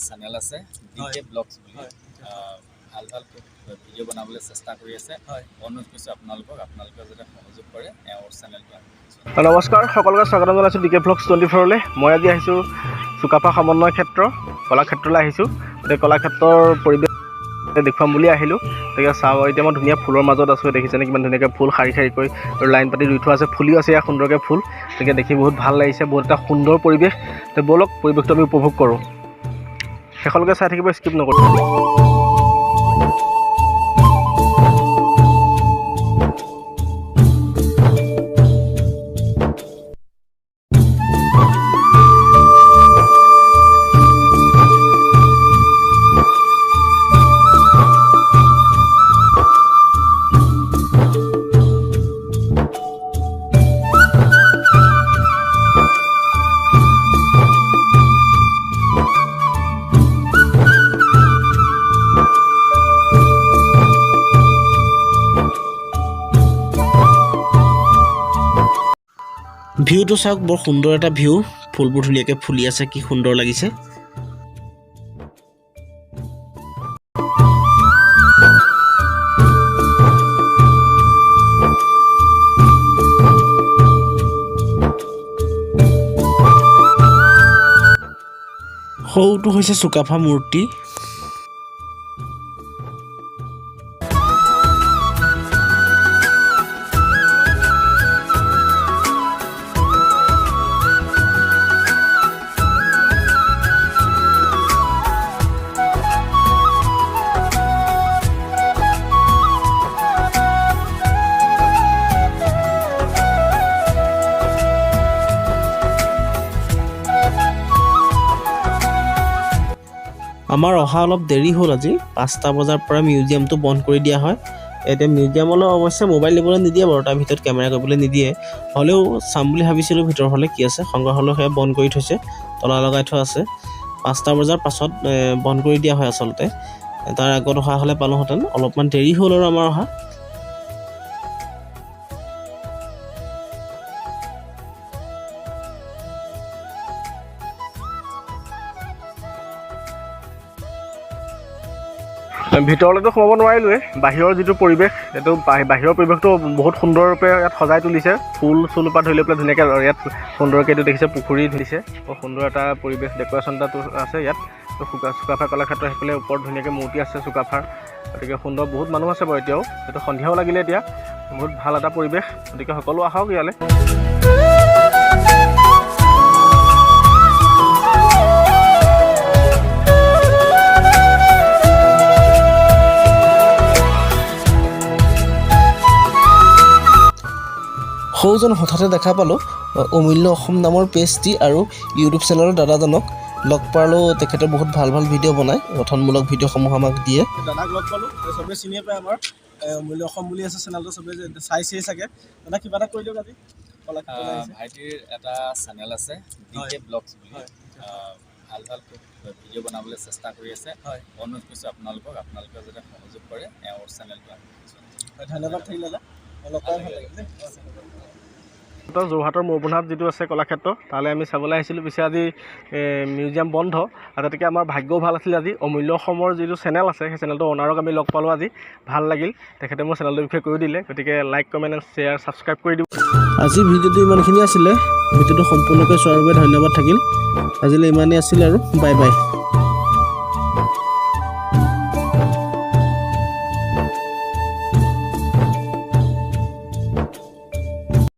Channel আছে decay blogs বুলি ভাল ভাল ভিডিঅ' বনাবলৈ চেষ্টা কৰি আছে অনুৰোধ কৰিছোঁ আপোনালোকে যাতে সহযোগ কৰে এওঁৰ চেনেলটো। নমস্কাৰ, সকলোকে স্বাগতম জনাইছোঁ ডিকে ব্লগছ 24লৈ। মই আজি আহিছোঁ চুকাফা সমন্বয় ক্ষেত্ৰ কলাক্ষেত্ৰলৈ আহিছোঁ। গতিকে কলাক্ষেত্ৰৰ পৰিৱেশ দেখুৱাম বুলি আহিলোঁ। গতিকে চাওঁ, এতিয়া মই ধুনীয়া ফুলৰ মাজত আছোঁ। দেখিছেনে কিমান ধুনীয়াকৈ ফুল শাৰী শাৰীকৈ লাইন পাতি ৰুই থোৱা আছে, ফুলিও আছে ইয়াৰ সুন্দৰকৈ ফুল। গতিকে দেখি বহুত ভাল লাগিছে, বহুত এটা সুন্দৰ পৰিৱেশ। ব'লক পৰিৱেশটো আমি উপভোগ কৰোঁ। শেষলৈকে চাই থাকিব, স্কিপ নকৰোঁ। ভিউটো চাওক, বৰ সুন্দৰ এটা ভিউ। ফুলবোৰ ধুনীয়াকৈ ফুলি আছে, কি সুন্দৰ লাগিছে। সৌটো হৈছে চুকাফা মূৰ্তি। আমাৰ অহা অলপ দেৰি হ'ল। আজি 5টা বজাৰ পৰা মিউজিয়ামটো বন্ধ কৰি দিয়া হয়। এতিয়া মিউজিয়ামলৈ অৱশ্যে মোবাইল নিবলৈ নিদিয়ে বাৰু, তাৰ ভিতৰত কেমেৰা কৰিবলৈ নিদিয়ে। হ'লেও চাম বুলি ভাবিছিলোঁ ভিতৰৰ হ'লে কি আছে। সংগ্ৰহালয় সেয়া বন্ধ কৰি থৈছে, তলা লগাই থোৱা আছে। 5টা বজাৰ পাছত বন্ধ কৰি দিয়া হয় আচলতে। তাৰ আগত অহা হ'লে পালোঁহেঁতেন। অলপমান দেৰি হ'ল আৰু আমাৰ অহা। ভিতৰলৈতো সোমাব নোৱাৰিলোৱে। বাহিৰৰ যিটো পৰিৱেশ, এইটো বাহিৰৰ পৰিৱেশটো বহুত সুন্দৰৰূপে ইয়াত সজাই তুলিছে। ফুল চুলৰ পৰা ধৰি লৈ পেলাই ধুনীয়াকৈ ইয়াত সুন্দৰকৈ এইটো দেখিছে, পুখুৰী ধৰিছে। বৰ সুন্দৰ এটা পৰিৱেশ, ডেক'ৰেশ্যন এটাটো আছে ইয়াত। চুকাফা কলাক্ষেত্ৰ সেইফালে ওপৰত ধুনীয়াকৈ মূৰ্তি আছে চুকাফাৰ। গতিকে সুন্দৰ, বহুত মানুহ আছে বাৰু এতিয়াও। এইটো সন্ধিয়াও লাগিলে এতিয়া, বহুত ভাল এটা পৰিৱেশ। গতিকে সকলো আহক ইয়ালৈ। সৌজন হঠাতে দেখা পালোঁ অমূল্য অসম নামৰ পেজটি আৰু ইউটিউব চেনেলৰ দাদাজনক লগ পালোঁ। তেখেতে বহুত ভাল ভাল ভিডিঅ' বনায়, গঠনমূলক ভিডিঅ'সমূহ আমাক দিয়ে। দাদাক লগ পালোঁ, চবেই চিনিয়ে পায় আমাৰ অমূল্য অসম বুলি আছে চেনেলটো, চবেই চাইছেই চাগে। দাদা কিবা এটা কৈ দিয়ক। আজি ভাইটিৰ এটা চেনেল আছে ডিকে ব্লগছ বুলি ভাল ভাল ভিডিঅ' বনাবলৈ চেষ্টা কৰি আছে। অনুৰোধ কৰিছোঁ আপোনালোকে যাতে সহযোগ কৰে এওঁৰ চেনেলটো। ধন্যবাদ থাকিল দাদা, লগ পাই ভাল লাগিল। যোৰহাটৰ মৌবুনাত যিটো আছে কলাক্ষেত্ৰ, তালৈ আমি চাবলৈ আহিছিলোঁ। পিছে আজি মিউজিয়াম বন্ধ, আৰু গতিকে আমাৰ ভাগ্যও ভাল আছিলে। আজি অমূল্য অসমৰ যিটো চেনেল আছে, সেই চেনেলটো অনাৰক আমি লগ পালোঁ আজি। ভাল লাগিল, তেখেতে মোৰ চেনেলটোৰ বিষয়ে কৈ দিলে। গতিকে like, comment and share, subscribe কৰি দিব। আজি ভিডিঅ'টো ইমানখিনি আছিলে। ভিডিঅ'টো সম্পূৰ্ণকৈ চোৱাৰ বাবে ধন্যবাদ থাকিল। আজিলৈ ইমানেই আছিল আৰু বাই বাই।